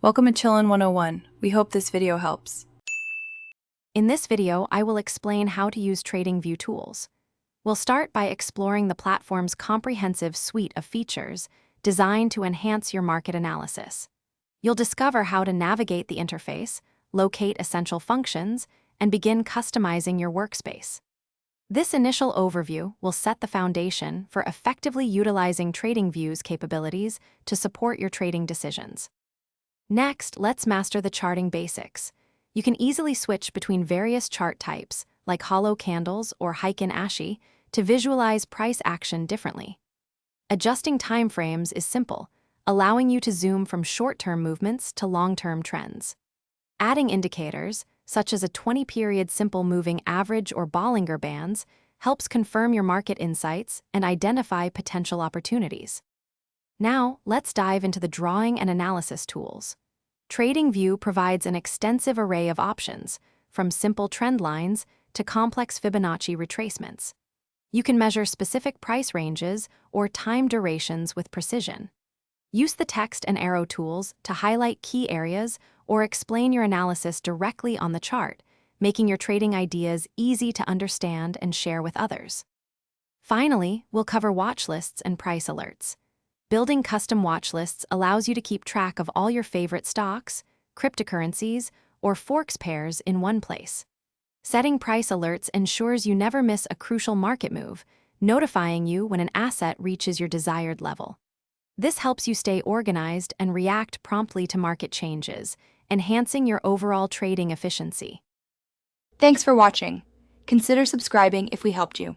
Welcome to Chillin' 101. We hope this video helps. In this video, I will explain how to use TradingView tools. We'll start by exploring the platform's comprehensive suite of features designed to enhance your market analysis. You'll discover how to navigate the interface, locate essential functions, and begin customizing your workspace. This initial overview will set the foundation for effectively utilizing TradingView's capabilities to support your trading decisions. Next, let's master the charting basics. You can easily switch between various chart types, like hollow candles or Heikin Ashi, to visualize price action differently. Adjusting timeframes is simple, allowing you to zoom from short-term movements to long-term trends. Adding indicators, such as a 20-period simple moving average or Bollinger Bands, helps confirm your market insights and identify potential opportunities. Now, let's dive into the drawing and analysis tools. TradingView provides an extensive array of options, from simple trend lines to complex Fibonacci retracements. You can measure specific price ranges or time durations with precision. Use the text and arrow tools to highlight key areas or explain your analysis directly on the chart, making your trading ideas easy to understand and share with others. Finally, we'll cover watch lists and price alerts. Building custom watch lists allows you to keep track of all your favorite stocks, cryptocurrencies, or forex pairs in one place. Setting price alerts ensures you never miss a crucial market move, notifying you when an asset reaches your desired level. This helps you stay organized and react promptly to market changes, enhancing your overall trading efficiency. Thanks for watching. Consider subscribing if we helped you.